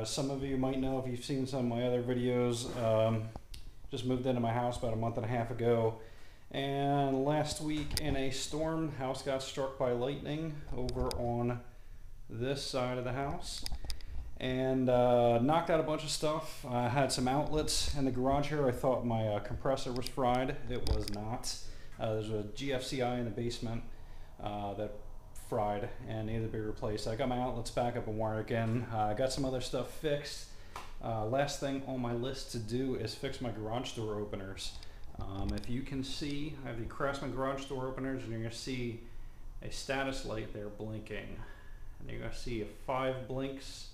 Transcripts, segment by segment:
Some of you might know if you've seen some of my other videos. Just moved into my house about a month and a half ago, and last week in a storm, the house got struck by lightning over on this side of the house and knocked out a bunch of stuff. I had some outlets in the garage here. I thought my compressor was fried. It was not. There's a GFCI in the basement that fried and needed to be replaced. I got my outlets back up and wired again. I got some other stuff fixed. Last thing on my list to do is fix my garage door openers. If you can see, I have the Craftsman garage door openers, and you're going to see a status light there blinking. And you're going to see 5 blinks,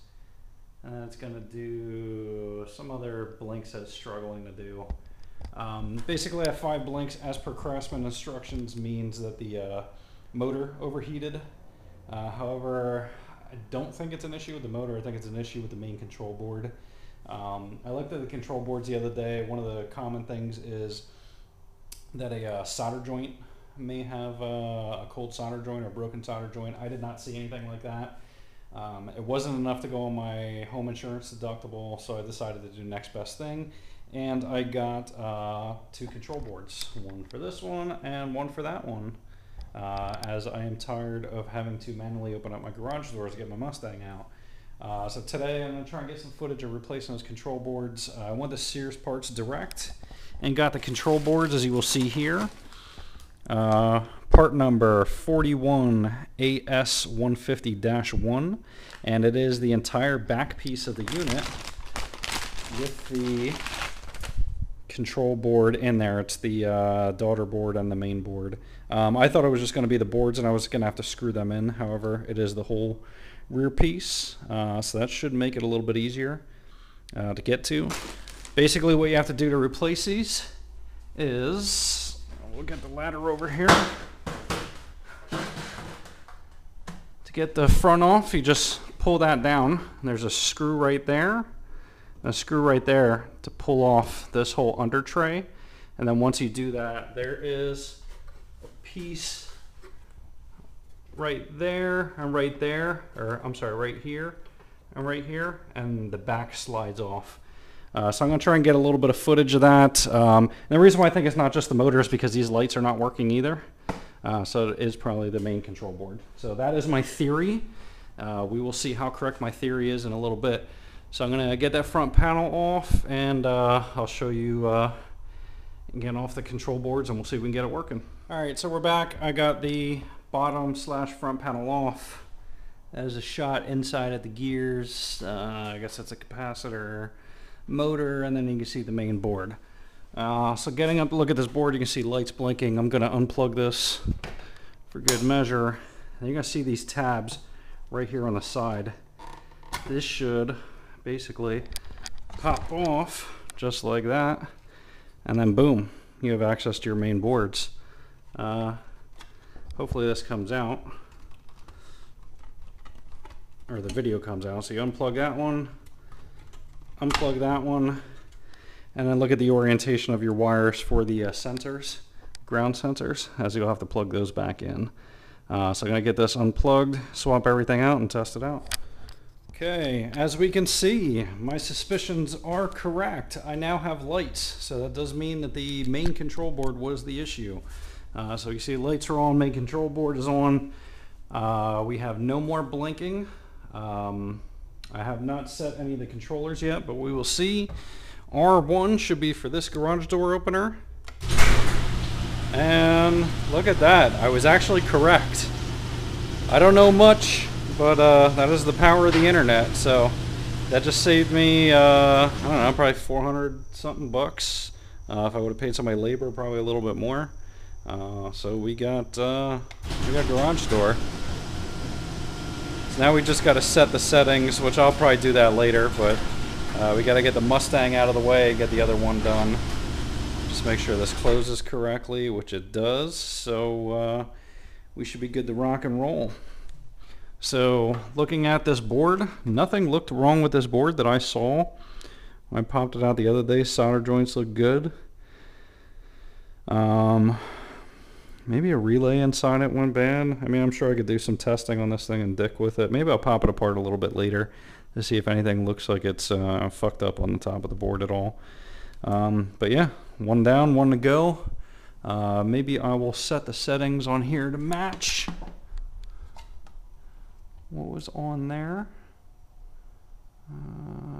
and it's going to do some other blinks that it's struggling to do. Basically, I have 5 blinks as per Craftsman instructions means that the motor overheated. However, I don't think it's an issue with the motor. I think it's an issue with the main control board. I looked at the control boards the other day. One of the common things is that a solder joint may have a cold solder joint or broken solder joint. I did not see anything like that. It wasn't enough to go on my home insurance deductible, so I decided to do next best thing. And I got 2 control boards, one for this one and one for that one, as I am tired of having to manually open up my garage doors to get my Mustang out. So today I'm going to try and get some footage of replacing those control boards. I went to Sears Parts Direct and got the control boards, as you will see here. Part number 41AS150-1, and it is the entire back piece of the unit with the control board in there. It's the daughter board and the main board. I thought it was just going to be the boards and I was going to have to screw them in. However, it is the whole rear piece, so that should make it a little bit easier to get to. Basically, what you have to do to replace these is, we'll get the ladder over here. To get the front off, you just pull that down. There's a screw right there, and a screw right there to pull off this whole under tray. And then once you do that, there is a piece right there and right there, or I'm sorry, right here and right here, and the back slides off. So I'm going to try and get a little bit of footage of that. And the reason why I think it's not just the motor is because these lights are not working either. So it is probably the main control board. So that is my theory. We will see how correct my theory is in a little bit. So I'm going to get that front panel off, and I'll show you get off the control boards, and we'll see if we can get it working. All right, so we're back. I got the bottom slash front panel off. There's a shot inside at the gears. I guess that's a capacitor, motor, and then you can see the main board. So getting up to look at this board, you can see lights blinking. I'm going to unplug this for good measure. And you're going to see these tabs right here on the side. This should basically pop off just like that, and then boom, you have access to your main boards. Hopefully this comes out, or the video comes out. So you unplug that one, unplug that one, and then look at the orientation of your wires for the sensors, ground sensors, as you'll have to plug those back in. So I'm going to get this unplugged, swap everything out, and test it out. Okay, as we can see, my suspicions are correct. I now have lights, so that does mean that the main control board was the issue. So you see lights are on, main control board is on. We have no more blinking. I have not set any of the controllers yet, but we will see. R1 should be for this garage door opener. And look at that, I was actually correct. I don't know much, but that is the power of the internet. So that just saved me, I don't know, probably 400 something bucks. If I would have paid somebody labor, probably a little bit more. So we got garage door. So now we just got to set the settings, which I'll probably do that later, but we got to get the Mustang out of the way, get the other one done. Just make sure this closes correctly, which it does. So we should be good to rock and roll. So looking at this board, nothing looked wrong with this board that I saw. I popped it out the other day. Solder joints look good. Maybe a relay inside it went bad. I mean, I'm sure I could do some testing on this thing and dick with it. Maybe I'll pop it apart a little bit later. to see if anything looks like it's fucked up on the top of the board at all. But yeah, one down, one to go. Maybe I will set the settings on here to match what was on there.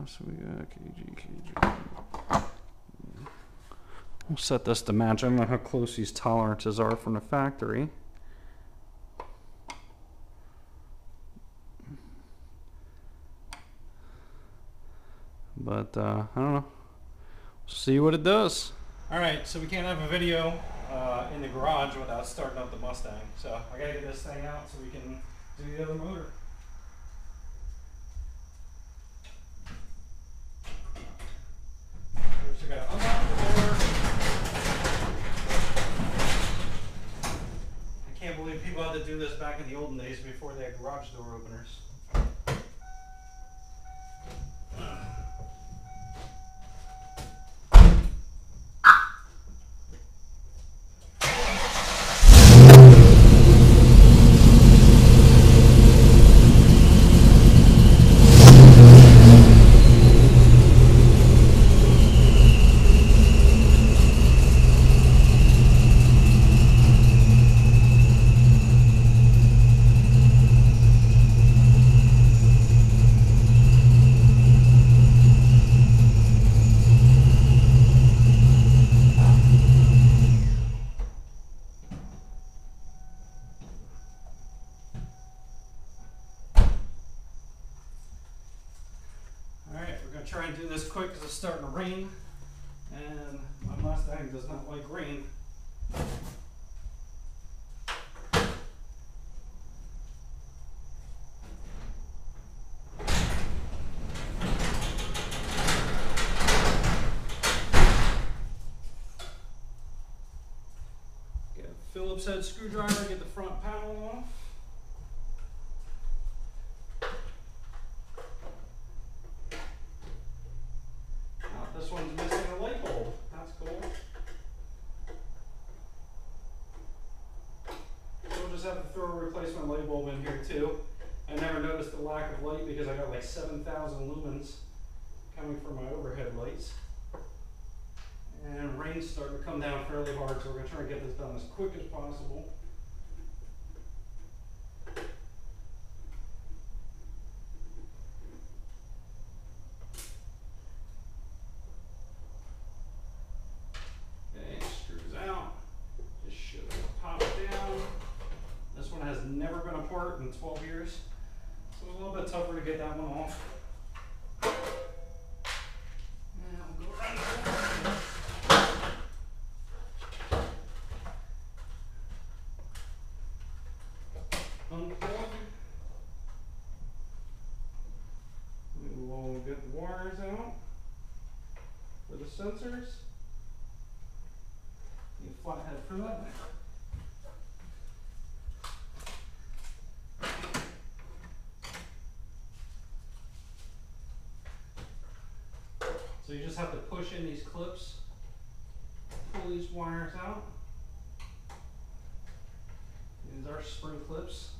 So we got kg. We'll set this to match. I don't know how close these tolerances are from the factory. But I don't know. See what it does. Alright, so we can't have a video in the garage without starting up the Mustang. So I gotta get this thing out so we can do the other motor. First, I gotta unlock the door. I can't believe people had to do this back in the olden days before they had garage door openers. Try and do this quick because it's starting to rain, and my Mustang does not like rain. Get a Phillips head screwdriver, get the front panel off. This one's missing a light bulb. That's cool. So we'll just have to throw a replacement light bulb in here too. I never noticed the lack of light because I got like 7,000 lumens coming from my overhead lights. And rain's starting to come down fairly hard, so we're going to try and get this done as quick as possible. Never been apart in 12 years, so it's a little bit tougher to get that one off. And we'll go around unplug. We will get the wires out for the sensors. Need a flathead for that. So you just have to push in these clips, pull these wires out. These are spring clips.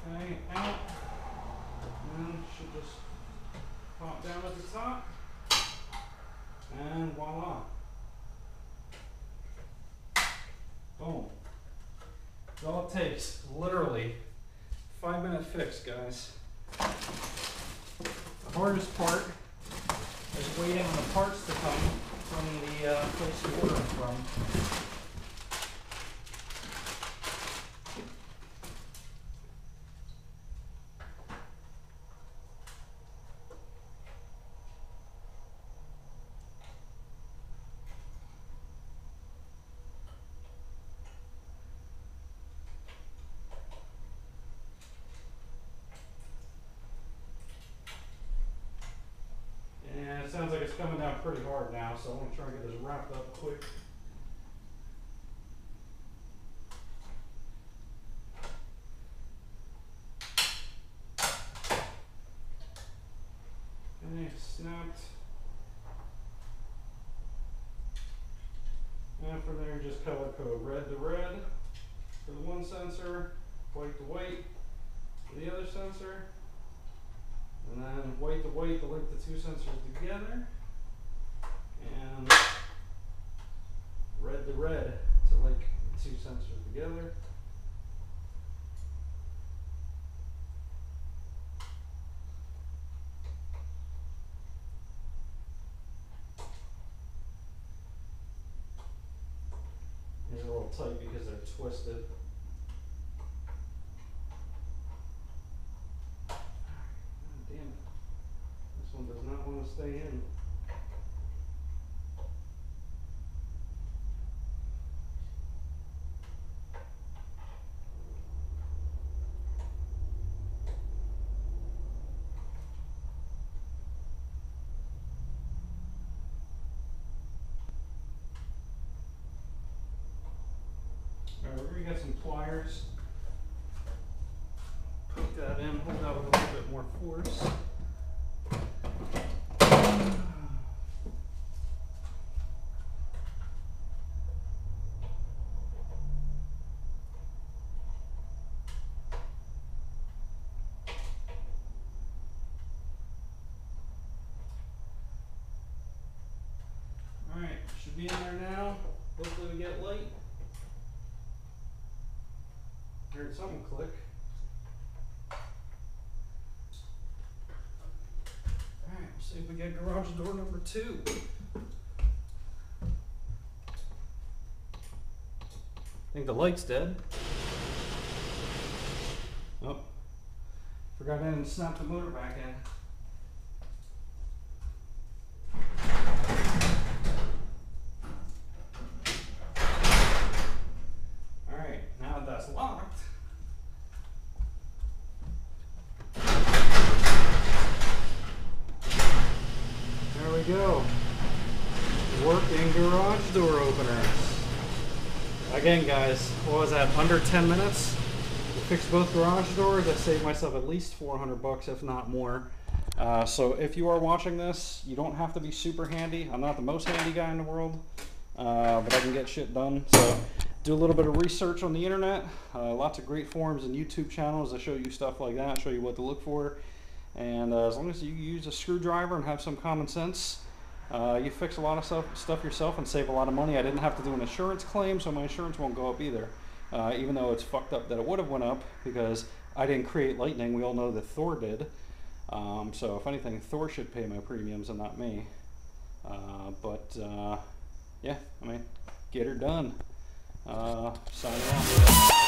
Okay, out. And should just pop down at the top. And voila. Boom. That's all it takes. Literally 5-minute fix, guys. The hardest part is waiting on the parts to come from the place you order them from. It sounds like it's coming down pretty hard now, so I want to try and get this wrapped up quick. Okay, snapped. And from there, just color code red to red for the one sensor, white to white for the other sensor, and then white to white to link the two sensors together, and red to red to link the two sensors together. They're a little tight because they're twisted. Oh, damn it. This one does not want to stay in. Alright, we got some pliers. Poke that in, hold that with a little bit more force. Alright, should be in there now. Hopefully we get light. Heard something click. Alright, we'll see if we get garage door number 2. I think the light's dead. Oh, forgot I didn't snap the motor back in. Alright, now that that's locked, there we go. Working garage door openers. Again, guys, what was that, under 10 minutes? We fixed both garage doors. I saved myself at least 400 bucks, if not more. So if you are watching this, you don't have to be super handy. I'm not the most handy guy in the world, but I can get shit done. So do a little bit of research on the internet. Lots of great forums and YouTube channels that show you stuff like that, show you what to look for. And as long as you use a screwdriver and have some common sense, you fix a lot of stuff yourself and save a lot of money. I didn't have to do an insurance claim, so my insurance won't go up either. Even though it's fucked up that it would have went up because I didn't create Lightning. We all know that Thor did. So if anything, Thor should pay my premiums and not me. Yeah, I mean, get her done. Signing off.